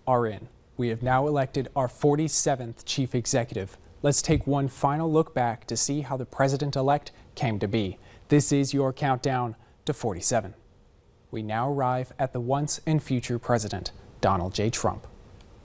are in. We have now elected our 47th chief executive. Let's take one final look back to see how the president-elect came to be. This is your countdown to 47. We now arrive at the once and future president, Donald J. Trump.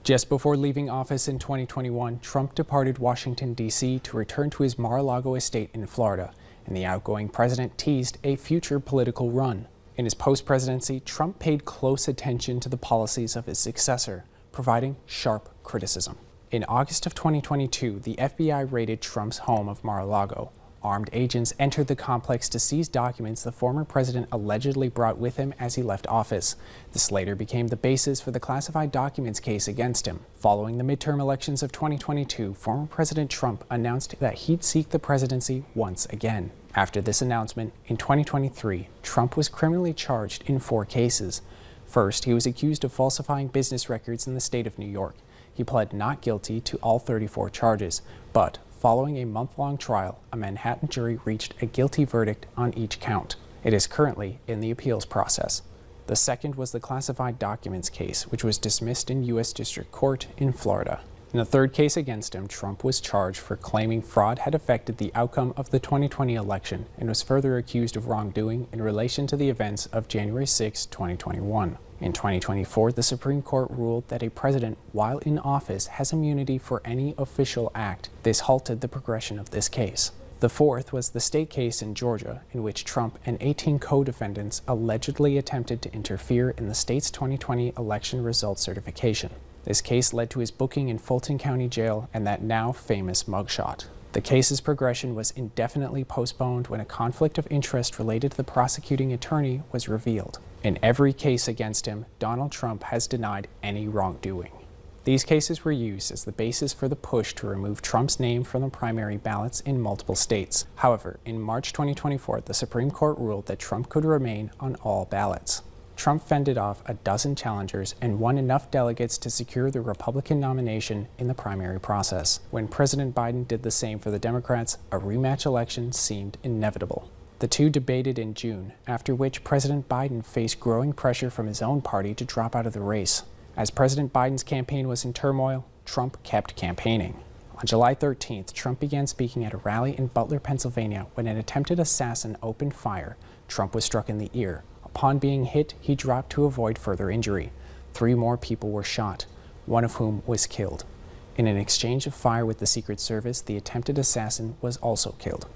Just before leaving office in 2021, Trump departed Washington, D.C. to return to his Mar-a-Lago estate in Florida, and the outgoing president teased a future political run. In his post-presidency, Trump paid close attention to the policies of his successor, providing sharp criticism. In August of 2022, the FBI raided Trump's home of Mar-a-Lago. Armed agents entered the complex to seize documents the former president allegedly brought with him as he left office. This later became the basis for the classified documents case against him. Following the midterm elections of 2022, former President Trump announced that he'd seek the presidency once again. After this announcement, in 2023, Trump was criminally charged in 4 cases. First, he was accused of falsifying business records in the state of New York. He pled not guilty to all 34 charges, but following a month-long trial, a Manhattan jury reached a guilty verdict on each count. It is currently in the appeals process. The second was the classified documents case, which was dismissed in U.S. District Court in Florida. In the third case against him, Trump was charged for claiming fraud had affected the outcome of the 2020 election and was further accused of wrongdoing in relation to the events of January 6, 2021. In 2024, the Supreme Court ruled that a president, while in office, has immunity for any official act. This halted the progression of this case. The fourth was the state case in Georgia, in which Trump and 18 co-defendants allegedly attempted to interfere in the state's 2020 election results certification. This case led to his booking in Fulton County Jail and that now famous mugshot. The case's progression was indefinitely postponed when a conflict of interest related to the prosecuting attorney was revealed. In every case against him, Donald Trump has denied any wrongdoing. These cases were used as the basis for the push to remove Trump's name from the primary ballots in multiple states. However, in March 2024, the Supreme Court ruled that Trump could remain on all ballots. Trump fended off a dozen challengers and won enough delegates to secure the Republican nomination in the primary process. When President Biden did the same for the Democrats, a rematch election seemed inevitable. The two debated in June, after which President Biden faced growing pressure from his own party to drop out of the race. As President Biden's campaign was in turmoil, Trump kept campaigning. On July 13th, Trump began speaking at a rally in Butler, Pennsylvania, when an attempted assassin opened fire. Trump was struck in the ear. Upon being hit, he dropped to avoid further injury. 3 more people were shot, one of whom was killed. In an exchange of fire with the Secret Service, the attempted assassin was also killed.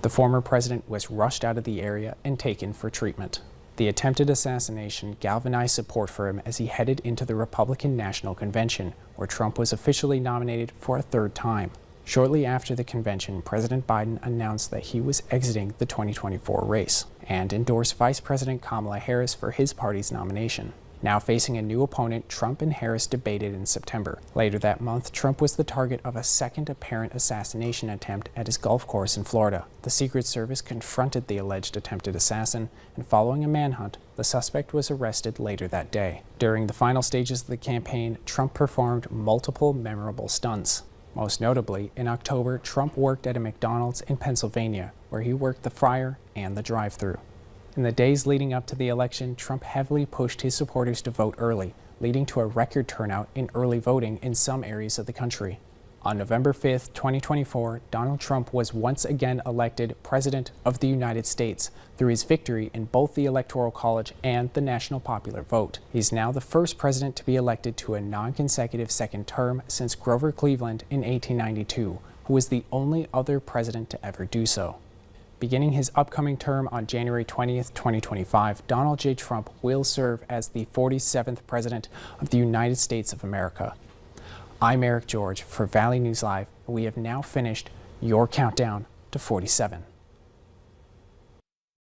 The former president was rushed out of the area and taken for treatment. The attempted assassination galvanized support for him as he headed into the Republican National Convention, where Trump was officially nominated for a 3rd time. Shortly after the convention, President Biden announced that he was exiting the 2024 race and endorsed Vice President Kamala Harris for his party's nomination. Now facing a new opponent, Trump and Harris debated in September. Later that month, Trump was the target of a second apparent assassination attempt at his golf course in Florida. The Secret Service confronted the alleged attempted assassin, and following a manhunt, the suspect was arrested later that day. During the final stages of the campaign, Trump performed multiple memorable stunts. Most notably, in October, Trump worked at a McDonald's in Pennsylvania, where he worked the fryer and the drive-thru. In the days leading up to the election, Trump heavily pushed his supporters to vote early, leading to a record turnout in early voting in some areas of the country. On November 5th, 2024, Donald Trump was once again elected President of the United States through his victory in both the Electoral College and the national popular vote. He's now the first president to be elected to a non-consecutive second term since Grover Cleveland in 1892, who was the only other president to ever do so. Beginning his upcoming term on January 20th, 2025, Donald J. Trump will serve as the 47th President of the United States of America. I'm Eric George for Valley News Live, and we have now finished your countdown to 47.